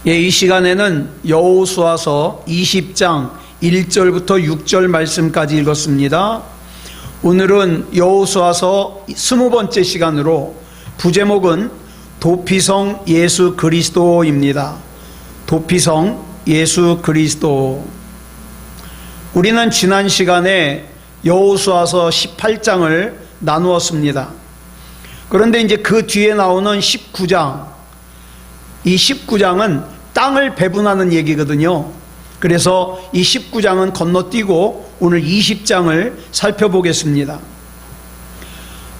이 시간에는 여호수아서 20장 1절부터 6절 말씀까지 읽었습니다. 오늘은 여호수아서 20번째 시간으로 부제목은 도피성 예수 그리스도입니다. 도피성 예수 그리스도. 우리는 지난 시간에 여호수아서 18장을 나누었습니다. 그런데 이제 그 뒤에 나오는 19장, 이 19장은 땅을 배분하는 얘기거든요. 그래서 이 19장은 건너뛰고 오늘 20장을 살펴보겠습니다.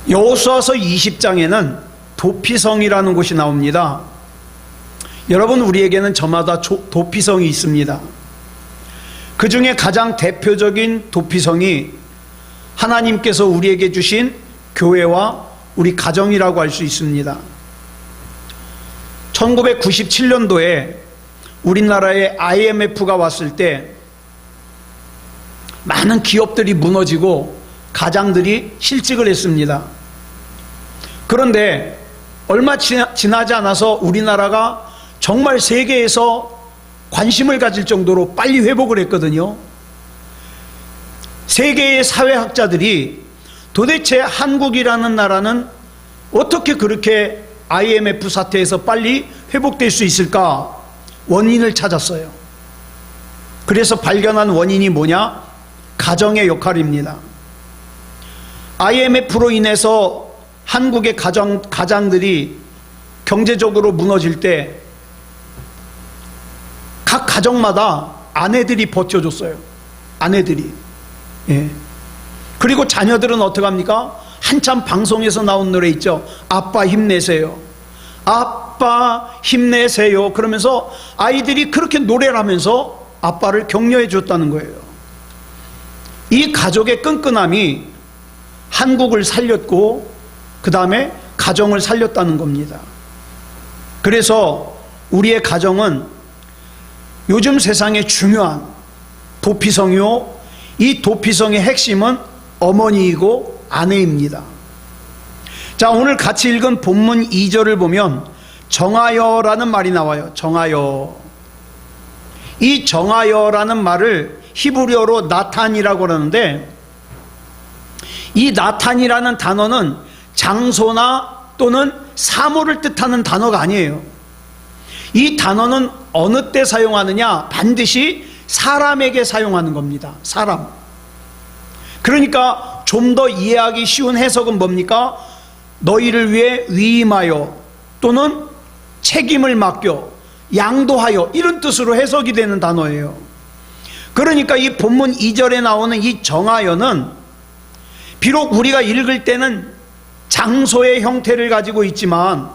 여호수아서 20장에는 도피성이라는 곳이 나옵니다. 여러분, 우리에게는 저마다 도피성이 있습니다. 그 중에 가장 대표적인 도피성이 하나님께서 우리에게 주신 교회와 우리 가정이라고 할 수 있습니다. 1997년도에 우리나라에 IMF가 왔을 때 많은 기업들이 무너지고 가장들이 실직을 했습니다. 그런데 얼마 지나지 않아서 우리나라가 정말 세계에서 관심을 가질 정도로 빨리 회복을 했거든요. 세계의 사회학자들이 도대체 한국이라는 나라는 어떻게 그렇게 IMF 사태에서 빨리 회복될 수 있을까? 원인을 찾았어요. 그래서 발견한 원인이 뭐냐? 가정의 역할입니다. IMF로 인해서 한국의 가장들이 경제적으로 무너질 때 각 가정마다 아내들이 버텨줬어요. 아내들이. 예. 그리고 자녀들은 어떡합니까? 한참 방송에서 나온 노래 있죠. 아빠 힘내세요. 아빠 힘내세요. 그러면서 아이들이 그렇게 노래를 하면서 아빠를 격려해 줬다는 거예요. 이 가족의 끈끈함이 한국을 살렸고 그 다음에 가정을 살렸다는 겁니다. 그래서 우리의 가정은 요즘 세상에 중요한 도피성이요, 이 도피성의 핵심은 어머니이고 아내입니다. 자, 오늘 같이 읽은 본문 2절을 보면 정하여라는 말이 나와요. 정하여. 이 정하여라는 말을 히브리어로 나탄이라고 하는데, 이 나탄이라는 단어는 장소나 또는 사물을 뜻하는 단어가 아니에요. 이 단어는 어느 때 사용하느냐? 반드시 사람에게 사용하는 겁니다. 사람. 그러니까 좀 더 이해하기 쉬운 해석은 뭡니까? 너희를 위해 위임하여 또는 책임을 맡겨 양도하여, 이런 뜻으로 해석이 되는 단어예요. 그러니까 이 본문 2절에 나오는 이 정하여는 비록 우리가 읽을 때는 장소의 형태를 가지고 있지만,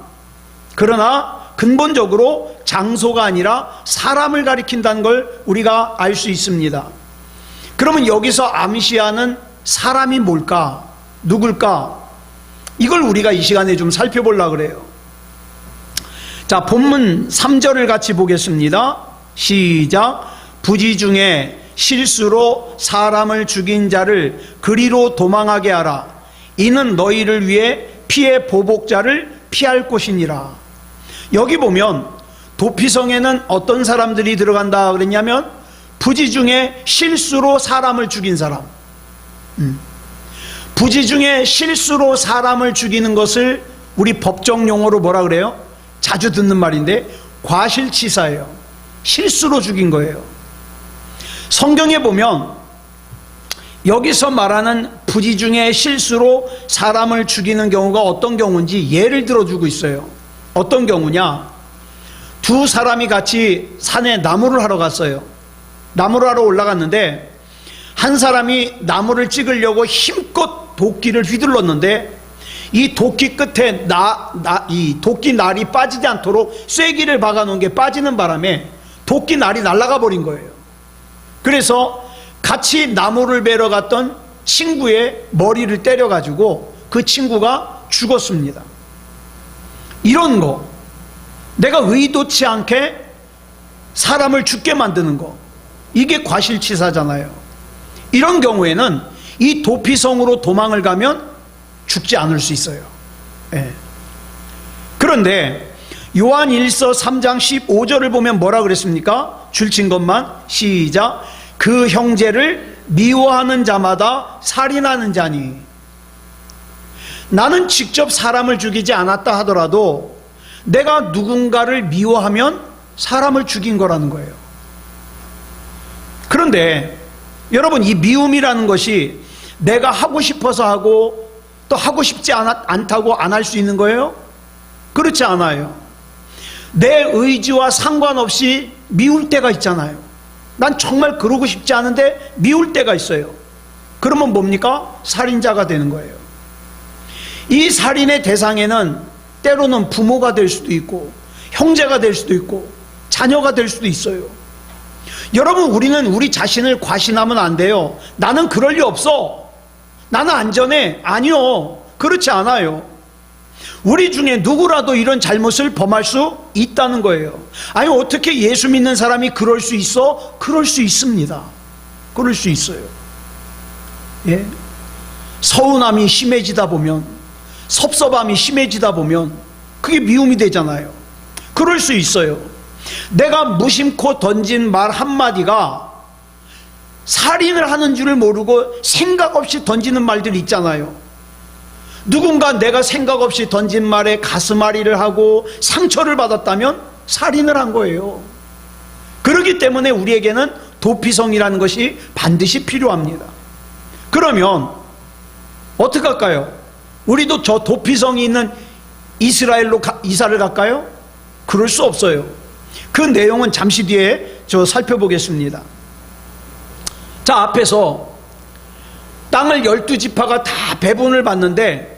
그러나 근본적으로 장소가 아니라 사람을 가리킨다는 걸 우리가 알 수 있습니다. 그러면 여기서 암시하는 사람이 뭘까? 누굴까? 이걸 우리가 이 시간에 좀 살펴보려고 그래요. 자, 본문 3절을 같이 보겠습니다. 시작. 부지 중에 실수로 사람을 죽인 자를 그리로 도망하게 하라. 이는 너희를 위해 피해 보복자를 피할 곳이니라. 여기 보면 도피성에는 어떤 사람들이 들어간다 그랬냐면 부지 중에 실수로 사람을 죽인 사람. 부지 중에 실수로 사람을 죽이는 것을 우리 법정 용어로 뭐라 그래요? 자주 듣는 말인데 과실치사예요. 실수로 죽인 거예요. 성경에 보면 여기서 말하는 부지 중에 실수로 사람을 죽이는 경우가 어떤 경우인지 예를 들어주고 있어요. 어떤 경우냐? 두 사람이 같이 산에 나무를 하러 갔어요. 나무를 하러 올라갔는데 한 사람이 나무를 찍으려고 힘껏 도끼를 휘둘렀는데 이 도끼 끝에 이 도끼 날이 빠지지 않도록 쐐기를 박아놓은 게 빠지는 바람에 도끼 날이 날아가 버린 거예요. 그래서 같이 나무를 베러 갔던 친구의 머리를 때려가지고 그 친구가 죽었습니다. 이런 거, 내가 의도치 않게 사람을 죽게 만드는 거, 이게 과실치사잖아요. 이런 경우에는 이 도피성으로 도망을 가면 죽지 않을 수 있어요. 예. 그런데 요한 1서 3장 15절을 보면 뭐라 그랬습니까? 줄친 것만 시작. 그 형제를 미워하는 자마다 살인하는 자니. 나는 직접 사람을 죽이지 않았다 하더라도 내가 누군가를 미워하면 사람을 죽인 거라는 거예요. 그런데 여러분, 이 미움이라는 것이 내가 하고 싶어서 하고 또 하고 싶지 않다고 안 할 수 있는 거예요? 그렇지 않아요. 내 의지와 상관없이 미울 때가 있잖아요. 난 정말 그러고 싶지 않은데 미울 때가 있어요. 그러면 뭡니까? 살인자가 되는 거예요. 이 살인의 대상에는 때로는 부모가 될 수도 있고 형제가 될 수도 있고 자녀가 될 수도 있어요. 여러분, 우리는 우리 자신을 과신하면 안 돼요. 나는 그럴 리 없어. 나는 안전해. 아니요. 그렇지 않아요. 우리 중에 누구라도 이런 잘못을 범할 수 있다는 거예요. 아니, 어떻게 예수 믿는 사람이 그럴 수 있어? 그럴 수 있습니다. 그럴 수 있어요. 예? 서운함이 심해지다 보면, 섭섭함이 심해지다 보면 그게 미움이 되잖아요. 그럴 수 있어요. 내가 무심코 던진 말 한마디가 살인을 하는 줄을 모르고 생각 없이 던지는 말들이 있잖아요. 누군가 내가 생각 없이 던진 말에 가슴앓이를 하고 상처를 받았다면 살인을 한 거예요. 그렇기 때문에 우리에게는 도피성이라는 것이 반드시 필요합니다. 그러면 어떻게 할까요? 우리도 저 도피성이 있는 이스라엘로 이사를 갈까요? 그럴 수 없어요. 그 내용은 잠시 뒤에 살펴보겠습니다. 자, 앞에서 땅을 12지파가 다 배분을 받는데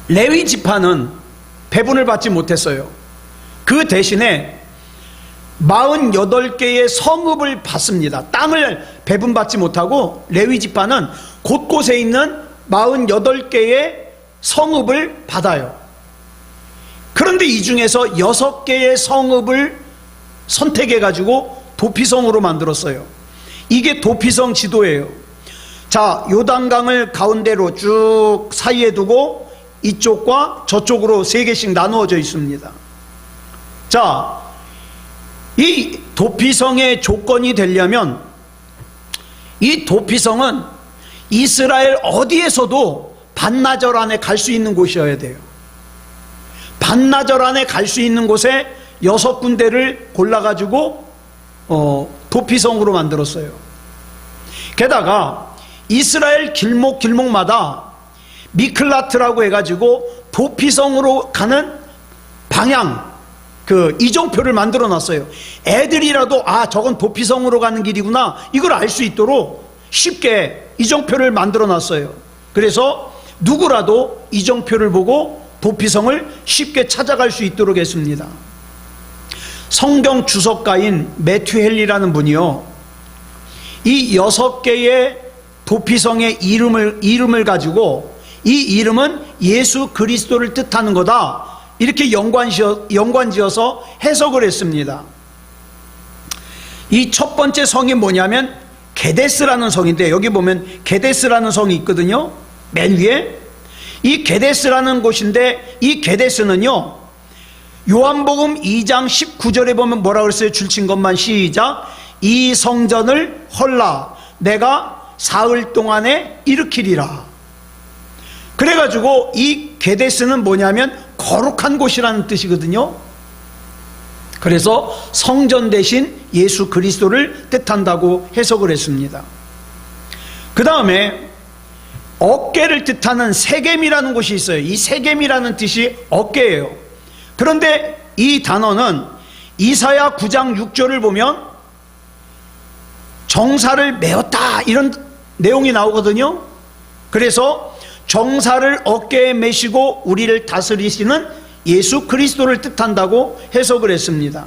레위 지파는 배분을 받지 못했어요. 그 대신에 48개의 성읍을 받습니다. 땅을 배분받지 못하고 레위 지파는 곳곳에 있는 48개의 성읍을 받아요. 그런데 이 중에서 6개의 성읍을 선택해 가지고 도피성으로 만들었어요. 이게 도피성 지도예요. 자, 요단강을 가운데로 쭉 사이에 두고 이쪽과 저쪽으로 3개씩 나누어져 있습니다. 자, 이 도피성의 조건이 되려면 이 도피성은 이스라엘 어디에서도 반나절 안에 갈 수 있는 곳이어야 돼요. 반나절 안에 갈 수 있는 곳에 6군데를 골라가지고 도피성으로 만들었어요. 게다가 이스라엘 길목마다 미클라트라고 해가지고 도피성으로 가는 방향, 그 이정표를 만들어 놨어요. 애들이라도 저건 도피성으로 가는 길이구나, 이걸 알 수 있도록 쉽게 이정표를 만들어 놨어요. 그래서 누구라도 이정표를 보고 도피성을 쉽게 찾아갈 수 있도록 했습니다. 성경 주석가인 매튜 헨리라는 분이요, 이 6개의 도피성의 이름을 가지고 이 이름은 예수 그리스도를 뜻하는 거다, 이렇게 연관지어서 해석을 했습니다. 이 첫 번째 성이 뭐냐면 게데스라는 성인데, 여기 보면 게데스라는 성이 있거든요. 맨 위에 이 게데스라는 곳인데, 이 게데스는요, 요한복음 2장 19절에 보면 뭐라고 그랬어요? 줄친 것만 시작. 이 성전을 헐라 내가 사흘 동안에 일으키리라. 그래가지고 이 게데스는 뭐냐면 거룩한 곳이라는 뜻이거든요. 그래서 성전 대신 예수 그리스도를 뜻한다고 해석을 했습니다. 그 다음에 어깨를 뜻하는 세겜이라는 곳이 있어요. 이 세겜이라는 뜻이 어깨예요. 그런데 이 단어는 이사야 9장 6절을 보면 정사를 메었다, 이런 내용이 나오거든요. 그래서 정사를 어깨에 메시고 우리를 다스리시는 예수 그리스도를 뜻한다고 해석을 했습니다.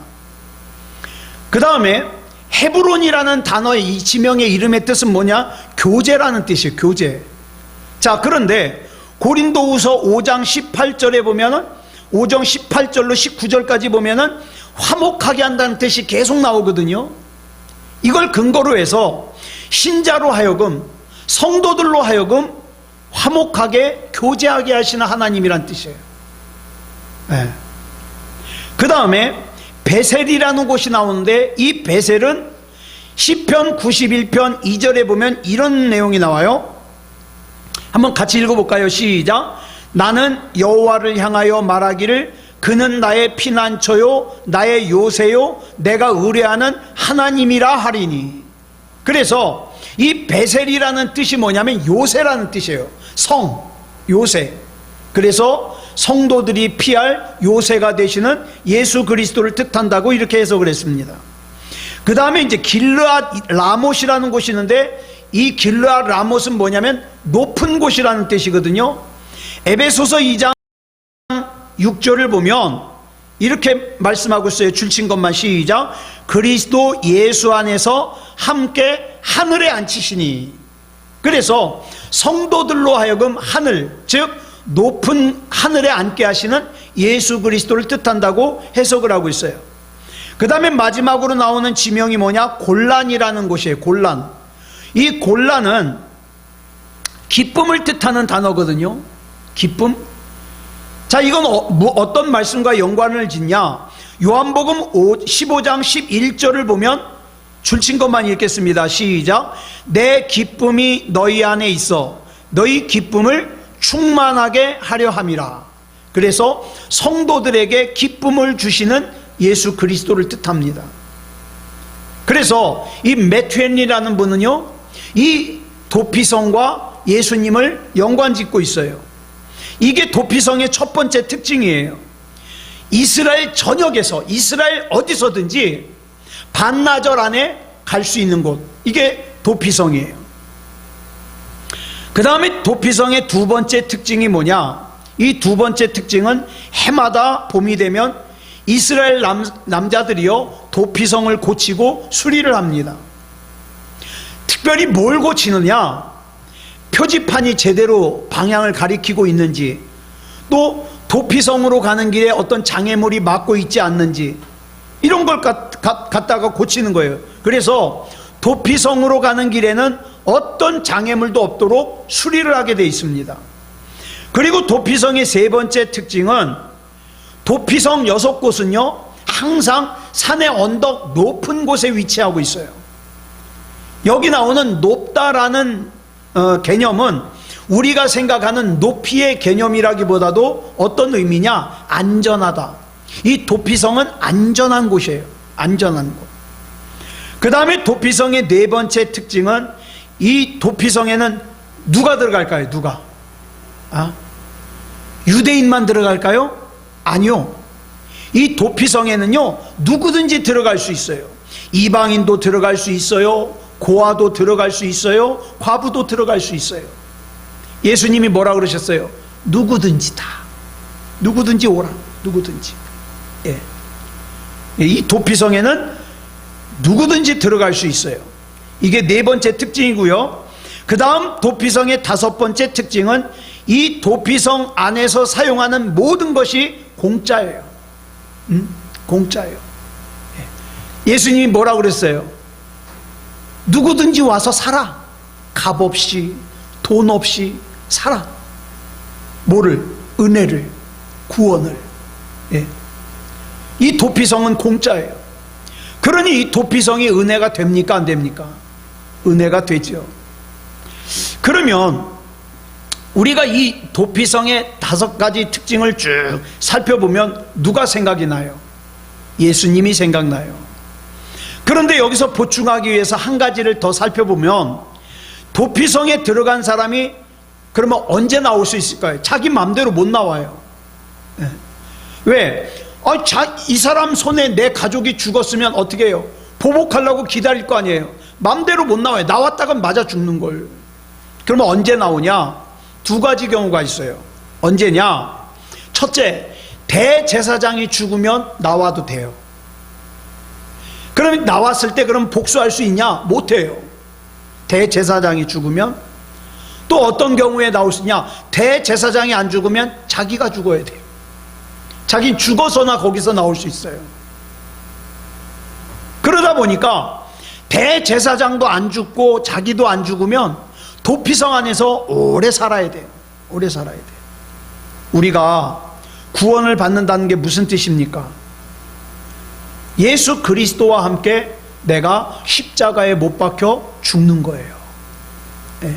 그 다음에 헤브론이라는 단어의 이 지명의 이름의 뜻은 뭐냐? 교제라는 뜻이에요. 교제. 자, 그런데 고린도후서 5장 18절에 보면은 5장 18절로 19절까지 보면은 화목하게 한다는 뜻이 계속 나오거든요. 이걸 근거로 해서 신자로 하여금, 성도들로 하여금 화목하게 교제하게 하시는 하나님이란 뜻이에요. 네. 그 다음에 베셀이라는 곳이 나오는데, 이 베셀은 시편 91편 2절에 보면 이런 내용이 나와요. 한번 같이 읽어볼까요? 시작. 나는 여호와를 향하여 말하기를 그는 나의 피난처요 나의 요새요 내가 의뢰하는 하나님이라 하리니. 그래서 이 베셀이라는 뜻이 뭐냐면 요새라는 뜻이에요. 성, 요새. 그래서 성도들이 피할 요새가 되시는 예수 그리스도를 뜻한다고 이렇게 해석을 했습니다. 그 다음에 이제 길르앗 라못이라는 곳이 있는데, 이 길르앗 라못은 뭐냐면 높은 곳이라는 뜻이거든요. 에베소서 2장 6절을 보면 이렇게 말씀하고 있어요. 줄친 것만 시작. 그리스도 예수 안에서 함께 하늘에 앉히시니. 그래서 성도들로 하여금 하늘, 즉 높은 하늘에 앉게 하시는 예수 그리스도를 뜻한다고 해석을 하고 있어요. 그 다음에 마지막으로 나오는 지명이 뭐냐? 골란이라는 곳이에요. 골란. 이 골란은 기쁨을 뜻하는 단어거든요. 기쁨. 자, 이건 어떤 말씀과 연관을 짓냐? 요한복음 15장 11절을 보면 줄친 것만 읽겠습니다. 시작. 내 기쁨이 너희 안에 있어 너희 기쁨을 충만하게 하려 함이라. 그래서 성도들에게 기쁨을 주시는 예수 그리스도를 뜻합니다. 그래서 이 매튜엘이라는 분은요, 이 도피성과 예수님을 연관짓고 있어요. 이게 도피성의 첫 번째 특징이에요. 이스라엘 전역에서, 이스라엘 어디서든지 반나절 안에 갈 수 있는 곳, 이게 도피성이에요. 그 다음에 도피성의 두 번째 특징이 뭐냐? 이 두 번째 특징은 해마다 봄이 되면 이스라엘 남자들이요 도피성을 고치고 수리를 합니다. 특별히 뭘 고치느냐? 표지판이 제대로 방향을 가리키고 있는지, 또 도피성으로 가는 길에 어떤 장애물이 막고 있지 않는지, 이런 걸 갖다가 고치는 거예요. 그래서 도피성으로 가는 길에는 어떤 장애물도 없도록 수리를 하게 되어 있습니다. 그리고 도피성의 세 번째 특징은, 도피성 6곳은요 항상 산의 언덕 높은 곳에 위치하고 있어요. 여기 나오는 높다라는 개념은 우리가 생각하는 높이의 개념이라기보다도 어떤 의미냐? 안전하다. 이 도피성은 안전한 곳이에요. 안전한 곳. 그 다음에 도피성의 네 번째 특징은, 이 도피성에는 누가 들어갈까요? 누가? 유대인만 들어갈까요? 아니요. 이 도피성에는요 누구든지 들어갈 수 있어요. 이방인도 들어갈 수 있어요. 고아도 들어갈 수 있어요. 과부도 들어갈 수 있어요. 예수님이 뭐라 그러셨어요? 누구든지 다. 누구든지 오라. 누구든지. 예. 이 도피성에는 누구든지 들어갈 수 있어요. 이게 네 번째 특징이고요. 그 다음 도피성의 다섯 번째 특징은, 이 도피성 안에서 사용하는 모든 것이 공짜예요. 공짜예요. 예수님이 뭐라고 그랬어요? 누구든지 와서 살아. 값 없이, 돈 없이 살아. 뭐를? 은혜를, 구원을. 이 도피성은 공짜예요. 그러니 이 도피성이 은혜가 됩니까? 안 됩니까? 은혜가 되죠. 그러면 우리가 이 도피성의 5가지 특징을 쭉 살펴보면 누가 생각이 나요? 예수님이 생각나요. 그런데 여기서 보충하기 위해서 한 가지를 더 살펴보면, 도피성에 들어간 사람이 그러면 언제 나올 수 있을까요? 자기 마음대로 못 나와요. 왜? 이 사람 손에 내 가족이 죽었으면 어떻게 해요? 보복하려고 기다릴 거 아니에요. 마음대로 못 나와요. 나왔다가 맞아 죽는 걸. 그러면 언제 나오냐? 두 가지 경우가 있어요. 언제냐? 첫째, 대제사장이 죽으면 나와도 돼요. 그러면 나왔을 때 그럼 복수할 수 있냐? 못해요. 대제사장이 죽으면. 또 어떤 경우에 나올 수 있냐? 대제사장이 안 죽으면 자기가 죽어야 돼요. 자기 죽어서나 거기서 나올 수 있어요. 그러다 보니까 대제사장도 안 죽고 자기도 안 죽으면 도피성 안에서 오래 살아야 돼요. 오래 살아야 돼요. 우리가 구원을 받는다는 게 무슨 뜻입니까? 예수 그리스도와 함께 내가 십자가에 못 박혀 죽는 거예요. 예.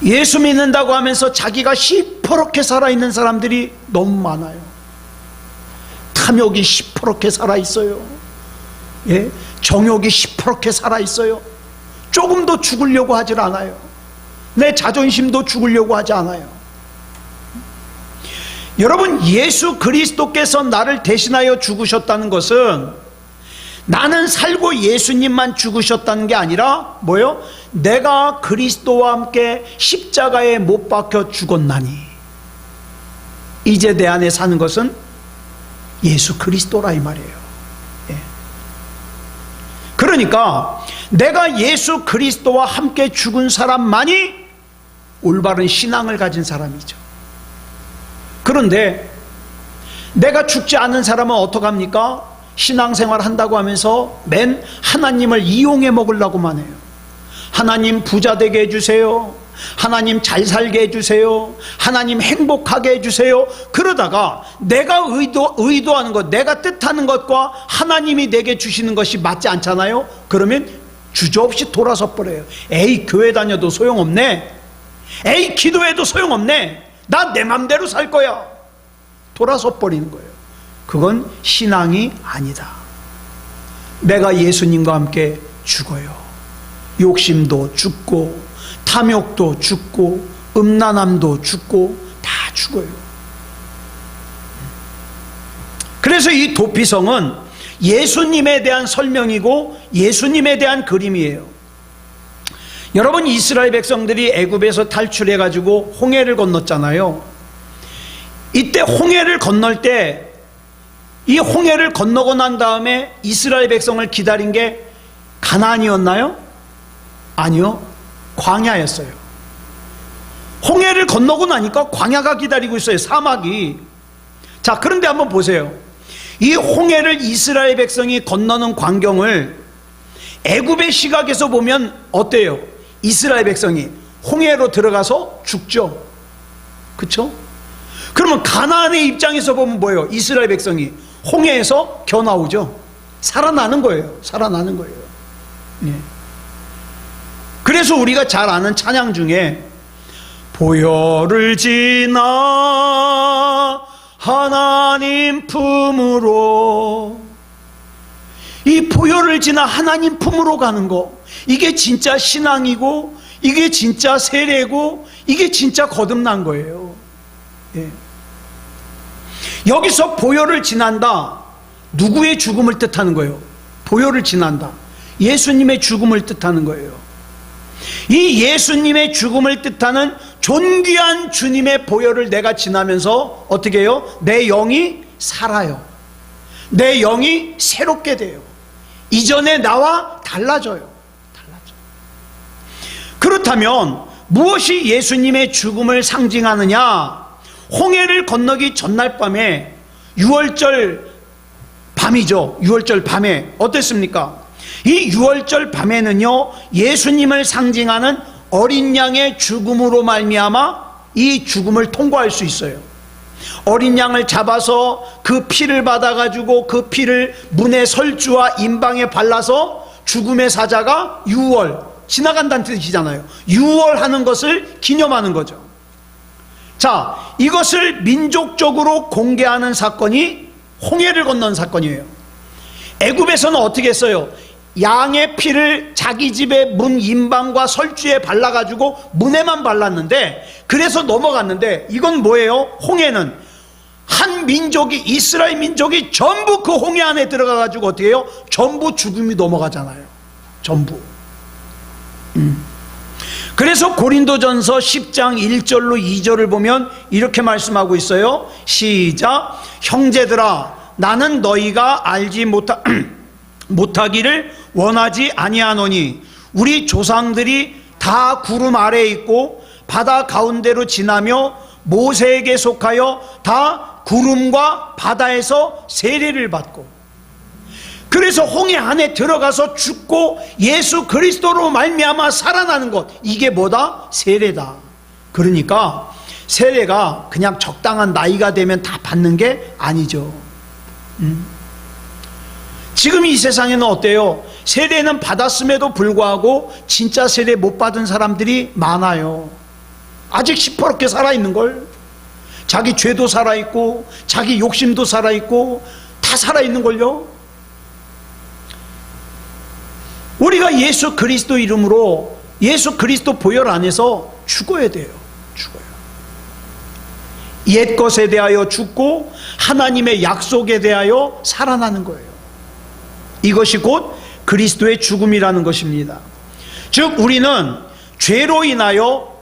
예수 믿는다고 하면서 자기가 시퍼렇게 살아있는 사람들이 너무 많아요. 탐욕이 시퍼렇게 살아있어요. 예? 정욕이 시퍼렇게 살아있어요. 조금도 죽으려고 하질 않아요. 내 자존심도 죽으려고 하지 않아요. 여러분, 예수 그리스도께서 나를 대신하여 죽으셨다는 것은 나는 살고 예수님만 죽으셨다는 게 아니라 뭐요? 내가 그리스도와 함께 십자가에 못 박혀 죽었나니 이제 내 안에 사는 것은 예수 그리스도라 이 말이에요. 예. 그러니까 내가 예수 그리스도와 함께 죽은 사람만이 올바른 신앙을 가진 사람이죠. 그런데 내가 죽지 않은 사람은 어떡합니까? 신앙생활 한다고 하면서 맨 하나님을 이용해 먹으려고만 해요. 하나님 부자 되게 해주세요. 하나님 잘 살게 해주세요. 하나님 행복하게 해주세요. 그러다가 내가 의도하는 것, 내가 뜻하는 것과 하나님이 내게 주시는 것이 맞지 않잖아요. 그러면 주저없이 돌아서 버려요. 에이, 교회 다녀도 소용없네. 에이, 기도해도 소용없네. 나 내 맘대로 살 거야. 돌아서 버리는 거예요. 그건 신앙이 아니다. 내가 예수님과 함께 죽어요. 욕심도 죽고 탐욕도 죽고 음란함도 죽고 다 죽어요. 그래서 이 도피성은 예수님에 대한 설명이고 예수님에 대한 그림이에요. 여러분, 이스라엘 백성들이 애굽에서 탈출해 가지고 홍해를 건넜잖아요. 이때 홍해를 건널 때 이 홍해를 건너고 난 다음에 이스라엘 백성을 기다린 게 가나안이었나요? 아니요, 광야였어요. 홍해를 건너고 나니까 광야가 기다리고 있어요. 사막이. 자, 그런데 한번 보세요. 이 홍해를 이스라엘 백성이 건너는 광경을 애굽의 시각에서 보면 어때요? 이스라엘 백성이 홍해로 들어가서 죽죠. 그렇죠? 그러면 가나안의 입장에서 보면 뭐예요? 이스라엘 백성이 홍해에서 겨나오죠. 살아나는 거예요. 살아나는 거예요. 예. 그래서 우리가 잘 아는 찬양 중에 보혈을 지나 하나님 품으로, 이 보혈을 지나 하나님 품으로 가는 거, 이게 진짜 신앙이고 이게 진짜 세례고 이게 진짜 거듭난 거예요. 예. 여기서 보혈을 지난다, 누구의 죽음을 뜻하는 거예요? 보혈을 지난다, 예수님의 죽음을 뜻하는 거예요. 이 예수님의 죽음을 뜻하는 존귀한 주님의 보혈을 내가 지나면서 어떻게 해요? 내 영이 살아요. 내 영이 새롭게 돼요. 이전의 나와 달라져요. 그렇다면 무엇이 예수님의 죽음을 상징하느냐? 홍해를 건너기 전날 밤에, 6월절 밤이죠. 6월절 밤에 어땠습니까? 이 6월절 밤에는요, 예수님을 상징하는 어린 양의 죽음으로 말미암아 이 죽음을 통과할 수 있어요. 어린 양을 잡아서 그 피를 받아가지고 그 피를 문의 설주와 임방에 발라서 죽음의 사자가 6월 지나간다는 뜻이잖아요. 6월 하는 것을 기념하는 거죠. 자, 이것을 민족적으로 공개하는 사건이 홍해를 건넌 사건이에요. 애굽에서는 어떻게 했어요? 양의 피를 자기 집의 문 임방과 설주에 발라가지고 문에만 발랐는데, 그래서 넘어갔는데, 이건 뭐예요? 홍해는 한 민족이, 이스라엘 민족이 전부 그 홍해 안에 들어가가지고 어떻게 해요? 전부 죽음이 넘어가잖아요. 전부. 그래서 고린도전서 10장 1절로 2절을 보면 이렇게 말씀하고 있어요. 시작. 형제들아, 나는 너희가 알지 못하기를 원하지 아니하노니 우리 조상들이 다 구름 아래에 있고 바다 가운데로 지나며 모세에게 속하여 다 구름과 바다에서 세례를 받고, 그래서 홍해 안에 들어가서 죽고 예수 그리스도로 말미암아 살아나는 것, 이게 뭐다? 세례다. 그러니까 세례가 그냥 적당한 나이가 되면 다 받는 게 아니죠. 지금 이 세상에는 어때요? 세례는 받았음에도 불구하고 진짜 세례 못 받은 사람들이 많아요. 아직 시퍼렇게 살아있는걸. 자기 죄도 살아있고 자기 욕심도 살아있고 다 살아있는걸요. 우리가 예수 그리스도 이름으로 예수 그리스도 보혈 안에서 죽어야 돼요. 죽어요. 옛 것에 대하여 죽고 하나님의 약속에 대하여 살아나는 거예요. 이것이 곧 그리스도의 죽음이라는 것입니다. 즉 우리는 죄로 인하여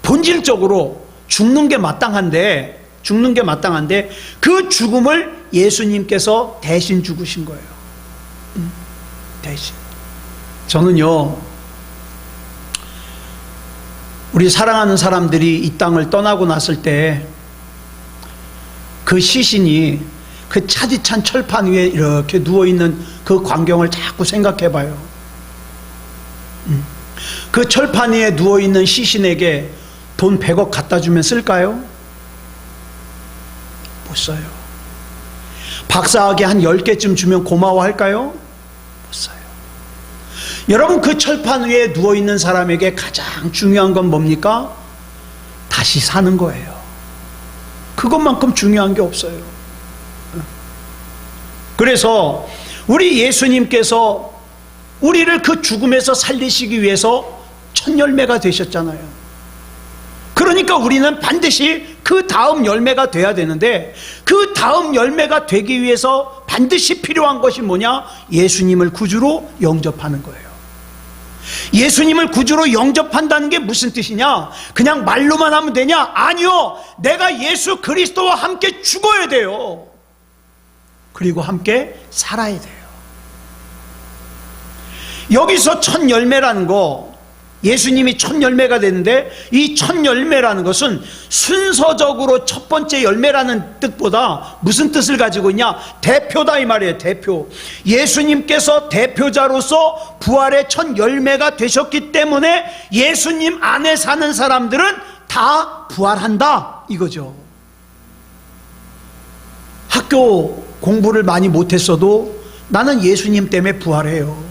본질적으로 죽는 게 마땅한데 그 죽음을 예수님께서 대신 죽으신 거예요. 대신. 저는요, 우리 사랑하는 사람들이 이 땅을 떠나고 났을 때 그 시신이 그 차디찬 철판 위에 이렇게 누워있는 그 광경을 자꾸 생각해 봐요. 그 철판 위에 누워있는 시신에게 돈 100억 갖다 주면 쓸까요? 못 써요. 박사학위 한 10개쯤 주면 고마워할까요? 못 써요. 여러분, 그 철판 위에 누워있는 사람에게 가장 중요한 건 뭡니까? 다시 사는 거예요. 그것만큼 중요한 게 없어요. 그래서 우리 예수님께서 우리를 그 죽음에서 살리시기 위해서 첫 열매가 되셨잖아요. 그러니까 우리는 반드시 그 다음 열매가 돼야 되는데, 그 다음 열매가 되기 위해서 반드시 필요한 것이 뭐냐? 예수님을 구주로 영접하는 거예요. 예수님을 구주로 영접한다는 게 무슨 뜻이냐? 그냥 말로만 하면 되냐? 아니요. 내가 예수 그리스도와 함께 죽어야 돼요. 그리고 함께 살아야 돼요. 여기서 첫 열매라는 거, 예수님이 첫 열매가 되는데, 이 첫 열매라는 것은 순서적으로 첫 번째 열매라는 뜻보다 무슨 뜻을 가지고 있냐? 대표다 이 말이에요. 대표. 예수님께서 대표자로서 부활의 첫 열매가 되셨기 때문에 예수님 안에 사는 사람들은 다 부활한다 이거죠. 학교 공부를 많이 못했어도 나는 예수님 때문에 부활해요.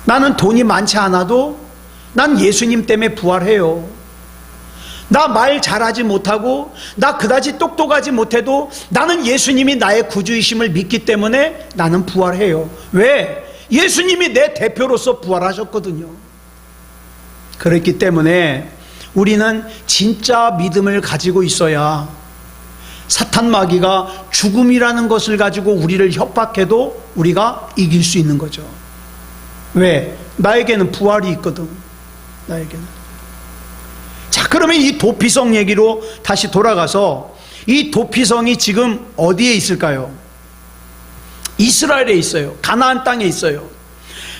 나는 돈이 많지 않아도 난 예수님 때문에 부활해요. 나 말 잘하지 못하고 나 그다지 똑똑하지 못해도 나는 예수님이 나의 구주이심을 믿기 때문에 나는 부활해요. 왜? 예수님이 내 대표로서 부활하셨거든요. 그렇기 때문에 우리는 진짜 믿음을 가지고 있어야 사탄 마귀가 죽음이라는 것을 가지고 우리를 협박해도 우리가 이길 수 있는 거죠. 왜? 나에게는 부활이 있거든. 나에게는. 자, 그러면 이 도피성 얘기로 다시 돌아가서, 이 도피성이 지금 어디에 있을까요? 이스라엘에 있어요. 가나안 땅에 있어요.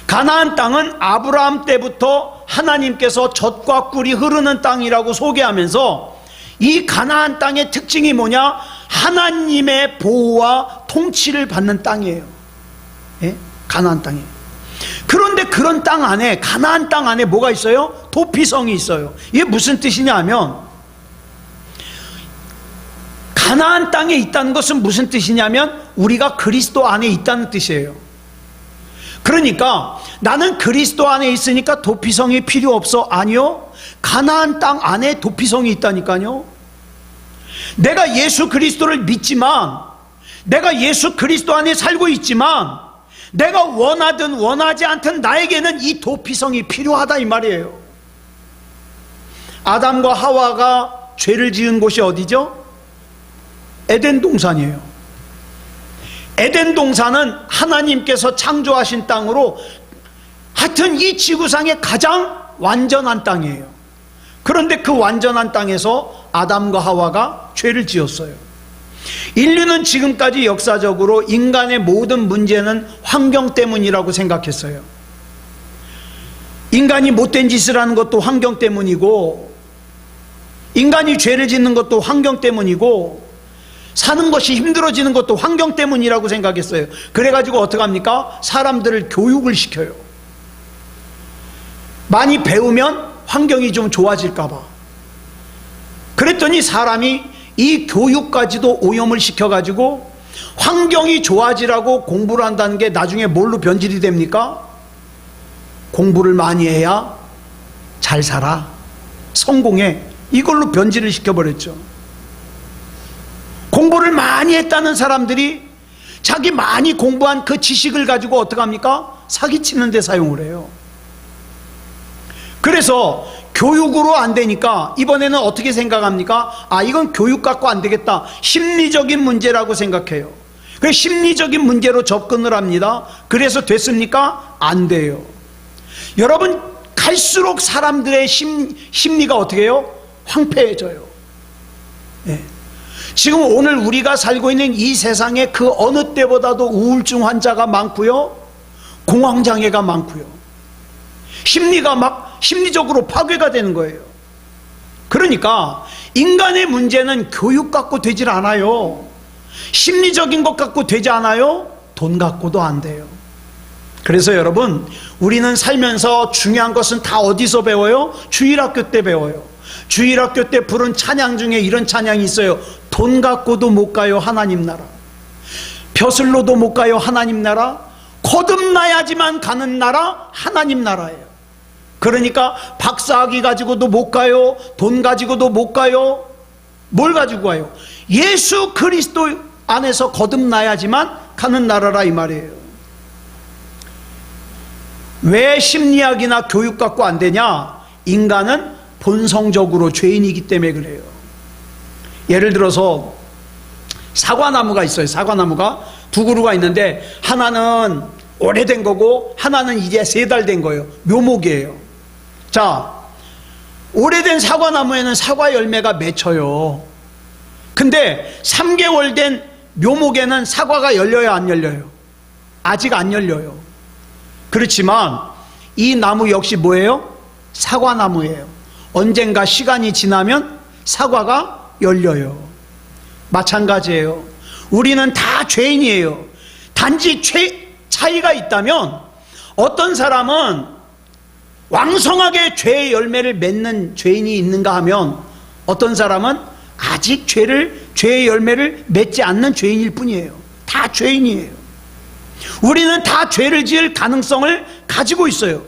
가나안 땅은 아브라함 때부터 하나님께서 젖과 꿀이 흐르는 땅이라고 소개하면서, 이 가나안 땅의 특징이 뭐냐? 하나님의 보호와 통치를 받는 땅이에요. 예? 가나안 땅에. 그런데 그런 땅 안에, 가나안 땅 안에 뭐가 있어요? 도피성이 있어요. 이게 무슨 뜻이냐 하면, 가나안 땅에 있다는 것은 무슨 뜻이냐면 우리가 그리스도 안에 있다는 뜻이에요. 그러니까 나는 그리스도 안에 있으니까 도피성이 필요 없어. 아니요. 가나안 땅 안에 도피성이 있다니까요. 내가 예수 그리스도를 믿지만, 내가 예수 그리스도 안에 살고 있지만, 내가 원하든 원하지 않든 나에게는 이 도피성이 필요하다 이 말이에요. 아담과 하와가 죄를 지은 곳이 어디죠? 에덴 동산이에요. 에덴 동산은 하나님께서 창조하신 땅으로, 하여튼 이 지구상의 가장 완전한 땅이에요. 그런데 그 완전한 땅에서 아담과 하와가 죄를 지었어요. 인류는 지금까지 역사적으로 인간의 모든 문제는 환경 때문이라고 생각했어요. 인간이 못된 짓을 하는 것도 환경 때문이고, 인간이 죄를 짓는 것도 환경 때문이고, 사는 것이 힘들어지는 것도 환경 때문이라고 생각했어요. 그래가지고 어떡합니까? 사람들을 교육을 시켜요. 많이 배우면 환경이 좀 좋아질까 봐. 그랬더니 사람이 이 교육까지도 오염을 시켜가지고 환경이 좋아지라고 공부를 한다는 게 나중에 뭘로 변질이 됩니까? 공부를 많이 해야 잘 살아, 성공해, 이걸로 변질을 시켜버렸죠. 공부를 많이 했다는 사람들이 자기 많이 공부한 그 지식을 가지고 어떻게 합니까? 사기치는 데 사용을 해요. 그래서 교육으로 안 되니까 이번에는 어떻게 생각합니까? 아, 이건 교육 갖고 안 되겠다, 심리적인 문제라고 생각해요. 그래서 심리적인 문제로 접근을 합니다. 그래서 됐습니까? 안 돼요. 여러분, 갈수록 사람들의 심리가 어떻게 해요? 황폐해져요. 네. 지금 오늘 우리가 살고 있는 이 세상에 그 어느 때보다도 우울증 환자가 많고요, 공황장애가 많고요, 심리가 막 심리적으로 파괴가 되는 거예요. 그러니까 인간의 문제는 교육 갖고 되질 않아요. 심리적인 것 갖고 되지 않아요. 돈 갖고도 안 돼요. 그래서 여러분, 우리는 살면서 중요한 것은 다 어디서 배워요? 주일학교 때 배워요. 주일학교 때 부른 찬양 중에 이런 찬양이 있어요. 돈 갖고도 못 가요, 하나님 나라. 벼슬로도 못 가요, 하나님 나라. 거듭나야지만 가는 나라, 하나님 나라예요. 그러니까 박사학위 가지고도 못 가요, 돈 가지고도 못 가요. 뭘 가지고 가요? 예수 그리스도 안에서 거듭나야지만 가는 나라라, 이 말이에요. 왜 심리학이나 교육 갖고 안 되냐? 인간은 본성적으로 죄인이기 때문에 그래요. 예를 들어서 사과나무가 있어요. 사과나무가 두 그루가 있는데 하나는 오래된 거고 하나는 이제 3달 된 거예요. 묘목이에요. 자, 오래된 사과나무에는 사과 열매가 맺혀요. 근데 3개월 된 묘목에는 사과가 열려요, 안 열려요? 아직 안 열려요. 그렇지만 이 나무 역시 뭐예요? 사과나무예요. 언젠가 시간이 지나면 사과가 열려요. 마찬가지예요. 우리는 다 죄인이에요. 단지 차이가 있다면 어떤 사람은 왕성하게 죄의 열매를 맺는 죄인이 있는가 하면 어떤 사람은 아직 죄의 열매를 맺지 않는 죄인일 뿐이에요. 다 죄인이에요. 우리는 다 죄를 지을 가능성을 가지고 있어요.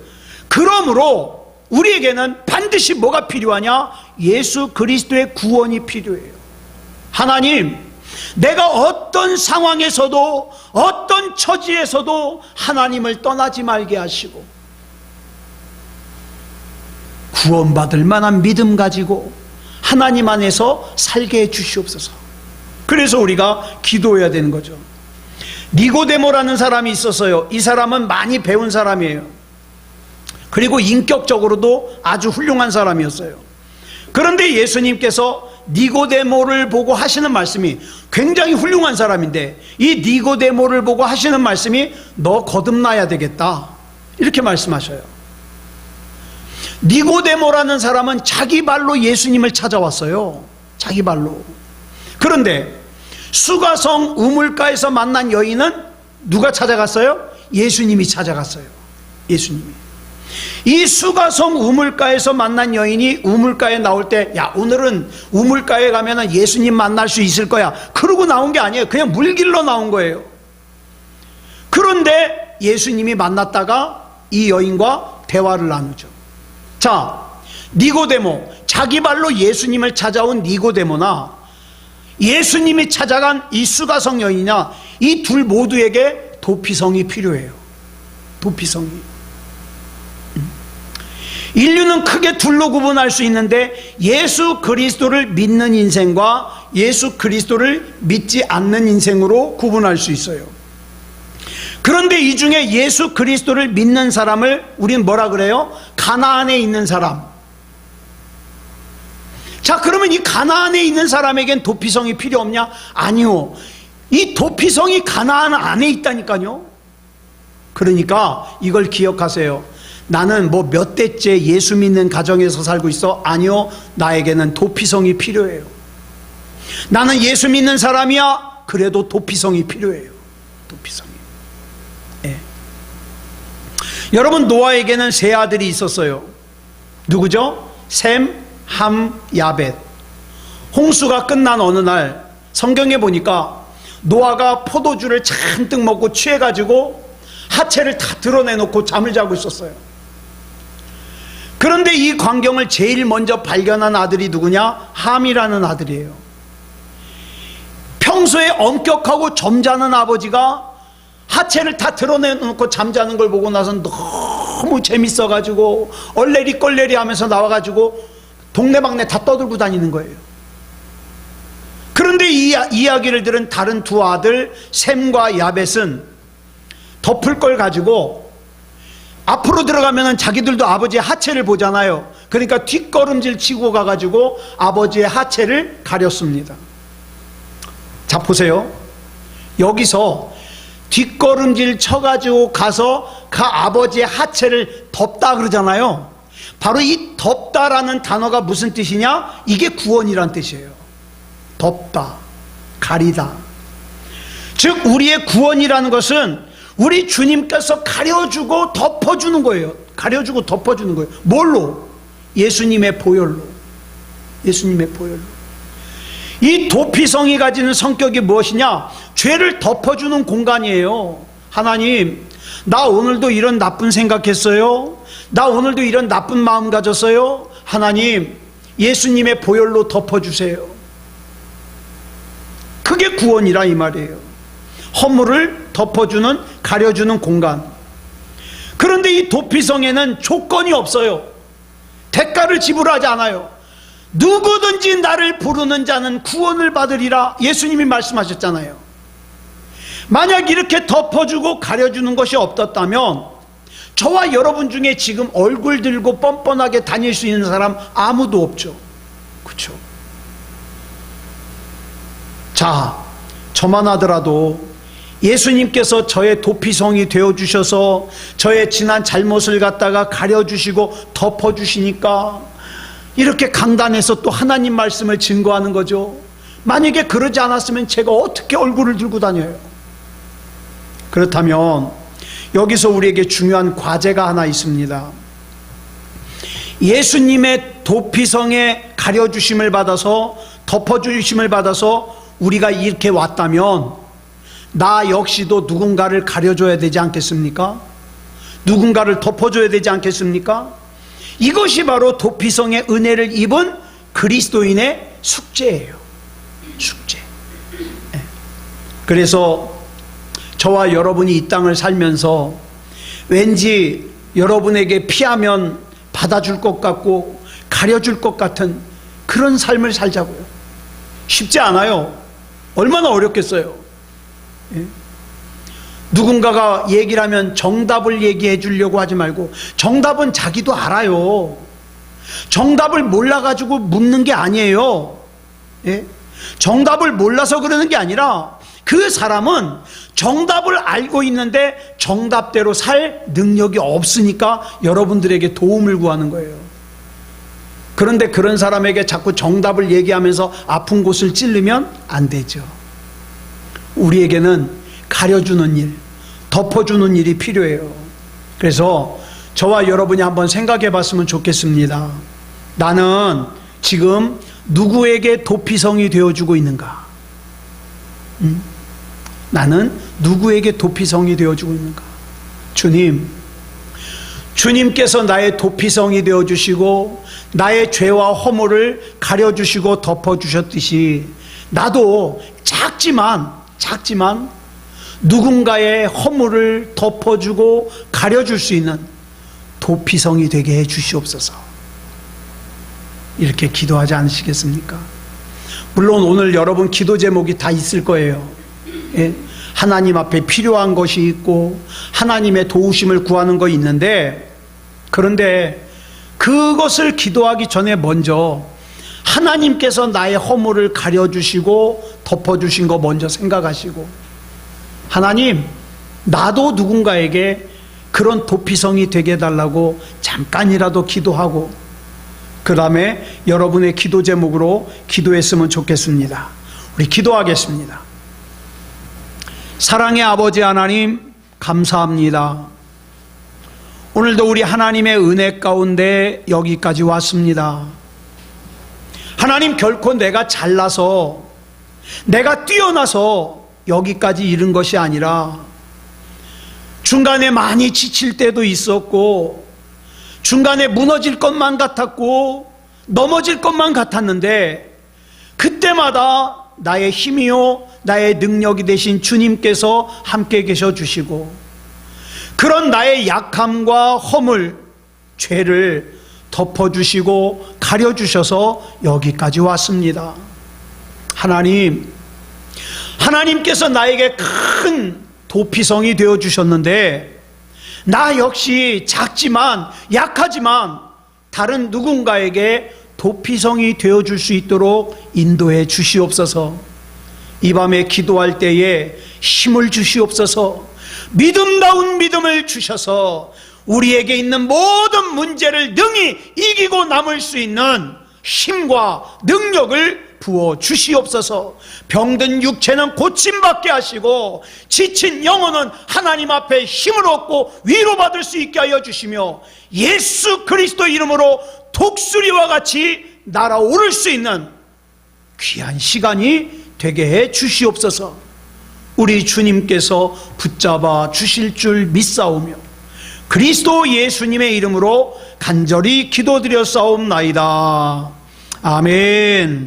그러므로 우리에게는 반드시 뭐가 필요하냐? 예수 그리스도의 구원이 필요해요. 하나님, 내가 어떤 상황에서도 어떤 처지에서도 하나님을 떠나지 말게 하시고 구원받을 만한 믿음 가지고 하나님 안에서 살게 해 주시옵소서. 그래서 우리가 기도해야 되는 거죠. 니고데모라는 사람이 있었어요. 이 사람은 많이 배운 사람이에요. 그리고 인격적으로도 아주 훌륭한 사람이었어요. 그런데 예수님께서 니고데모를 보고 하시는 말씀이, 굉장히 훌륭한 사람인데 이 니고데모를 보고 하시는 말씀이 너 거듭나야 되겠다, 이렇게 말씀하셔요. 니고데모라는 사람은 자기 발로 예수님을 찾아왔어요. 자기 발로. 그런데 수가성 우물가에서 만난 여인은 누가 찾아갔어요? 예수님이 찾아갔어요. 예수님이. 이 수가성 우물가에서 만난 여인이 우물가에 나올 때, 야, 오늘은 우물가에 가면 예수님 만날 수 있을 거야, 그러고 나온 게 아니에요. 그냥 물길로 나온 거예요. 그런데 예수님이 만났다가 이 여인과 대화를 나누죠. 자, 니고데모, 자기 발로 예수님을 찾아온 니고데모나 예수님이 찾아간 이 수가성 여인이냐, 이 둘 모두에게 도피성이 필요해요. 도피성이. 인류는 크게 둘로 구분할 수 있는데 예수 그리스도를 믿는 인생과 예수 그리스도를 믿지 않는 인생으로 구분할 수 있어요. 그런데 이 중에 예수 그리스도를 믿는 사람을 우리는 뭐라 그래요? 가나안에 있는 사람. 자, 그러면 이 가나안에 있는 사람에겐 도피성이 필요 없냐? 아니요. 이 도피성이 가나안 안에 있다니까요. 그러니까 이걸 기억하세요. 나는 뭐 몇 대째 예수 믿는 가정에서 살고 있어? 아니요. 나에게는 도피성이 필요해요. 나는 예수 믿는 사람이야. 그래도 도피성이 필요해요. 도피성이. 예. 여러분, 노아에게는 3아들이 있었어요. 누구죠? 셈, 함, 야벳. 홍수가 끝난 어느 날 성경에 보니까 노아가 포도주를 잔뜩 먹고 취해가지고 하체를 다 드러내놓고 잠을 자고 있었어요. 그런데 이 광경을 제일 먼저 발견한 아들이 누구냐? 함이라는 아들이에요. 평소에 엄격하고 점잖은 아버지가 하체를 다 드러내놓고 잠자는 걸 보고 나서 너무 재밌어가지고 얼레리 껄레리 하면서 나와가지고 동네방네 다 떠들고 다니는 거예요. 그런데 이 이야기를 들은 다른 두 아들 셈과 야벳은 덮을 걸 가지고 앞으로 들어가면 자기들도 아버지의 하체를 보잖아요. 그러니까 뒷걸음질 치고 가가지고 아버지의 하체를 가렸습니다. 자, 보세요. 여기서 뒷걸음질 쳐가지고 가서 그 아버지의 하체를 덮다 그러잖아요. 바로 이 덮다라는 단어가 무슨 뜻이냐? 이게 구원이란 뜻이에요. 덮다, 가리다. 즉 우리의 구원이라는 것은 우리 주님께서 가려주고 덮어주는 거예요. 가려주고 덮어주는 거예요. 뭘로? 예수님의 보혈로. 예수님의 보혈로. 이 도피성이 가지는 성격이 무엇이냐? 죄를 덮어주는 공간이에요. 하나님, 나 오늘도 이런 나쁜 생각했어요. 나 오늘도 이런 나쁜 마음 가졌어요. 하나님, 예수님의 보혈로 덮어주세요. 그게 구원이라 이 말이에요. 허물을 덮어주는, 가려주는 공간. 그런데 이 도피성에는 조건이 없어요. 대가를 지불하지 않아요. 누구든지 나를 부르는 자는 구원을 받으리라 예수님이 말씀하셨잖아요. 만약 이렇게 덮어주고 가려주는 것이 없었다면 저와 여러분 중에 지금 얼굴 들고 뻔뻔하게 다닐 수 있는 사람 아무도 없죠. 그렇죠? 자, 저만 하더라도 예수님께서 저의 도피성이 되어주셔서 저의 지난 잘못을 갖다가 가려주시고 덮어주시니까 이렇게 강단에서 또 하나님 말씀을 증거하는 거죠. 만약에 그러지 않았으면 제가 어떻게 얼굴을 들고 다녀요? 그렇다면 여기서 우리에게 중요한 과제가 하나 있습니다. 예수님의 도피성에 가려주심을 받아서 덮어주심을 받아서 우리가 이렇게 왔다면 나 역시도 누군가를 가려줘야 되지 않겠습니까? 누군가를 덮어줘야 되지 않겠습니까? 이것이 바로 도피성의 은혜를 입은 그리스도인의 숙제예요. 숙제. 그래서 저와 여러분이 이 땅을 살면서 왠지 여러분에게 피하면 받아줄 것 같고 가려줄 것 같은 그런 삶을 살자고요. 쉽지 않아요. 얼마나 어렵겠어요. 누군가가 얘기를 하면 정답을 얘기해 주려고 하지 말고 정답은 자기도 알아요. 정답을 몰라가지고 묻는 게 아니에요. 정답을 몰라서 그러는 게 아니라 그 사람은 정답을 알고 있는데 정답대로 살 능력이 없으니까 여러분들에게 도움을 구하는 거예요. 그런데 그런 사람에게 자꾸 정답을 얘기하면서 아픈 곳을 찌르면 안 되죠. 우리에게는 가려주는 일, 덮어주는 일이 필요해요. 그래서 저와 여러분이 한번 생각해 봤으면 좋겠습니다. 나는 지금 누구에게 도피성이 되어주고 있는가? 나는 누구에게 도피성이 되어주고 있는가? 주님, 주님께서 나의 도피성이 되어주시고 나의 죄와 허물을 가려주시고 덮어주셨듯이 나도 작지만 누군가의 허물을 덮어주고 가려줄 수 있는 도피성이 되게 해 주시옵소서. 이렇게 기도하지 않으시겠습니까? 물론 오늘 여러분 기도 제목이 다 있을 거예요. 하나님 앞에 필요한 것이 있고 하나님의 도우심을 구하는 거 있는데, 그런데 그것을 기도하기 전에 먼저 하나님께서 나의 허물을 가려주시고 덮어주신 거 먼저 생각하시고, 하나님, 나도 누군가에게 그런 도피성이 되게 해달라고 잠깐이라도 기도하고 그 다음에 여러분의 기도 제목으로 기도했으면 좋겠습니다. 우리 기도하겠습니다. 사랑의 아버지 하나님, 감사합니다. 오늘도 우리 하나님의 은혜 가운데 여기까지 왔습니다. 하나님, 결코 내가 잘나서, 내가 뛰어나서 여기까지 이른 것이 아니라 중간에 많이 지칠 때도 있었고 중간에 무너질 것만 같았고 넘어질 것만 같았는데 그때마다 나의 힘이요 나의 능력이 되신 주님께서 함께 계셔 주시고 그런 나의 약함과 허물, 죄를 덮어주시고 가려주셔서 여기까지 왔습니다. 하나님께서 나에게 큰 도피성이 되어주셨는데 나 역시 작지만 약하지만 다른 누군가에게 도피성이 되어줄 수 있도록 인도해 주시옵소서. 이 밤에 기도할 때에 힘을 주시옵소서. 믿음다운 믿음을 주셔서 우리에게 있는 모든 문제를 능히 이기고 남을 수 있는 힘과 능력을 부어 주시옵소서. 병든 육체는 고침받게 하시고 지친 영혼은 하나님 앞에 힘을 얻고 위로받을 수 있게 하여 주시며 예수 그리스도 이름으로 독수리와 같이 날아오를 수 있는 귀한 시간이 되게 해 주시옵소서. 우리 주님께서 붙잡아 주실 줄 믿사오며 그리스도 예수님의 이름으로 간절히 기도드렸사옵나이다. 아멘.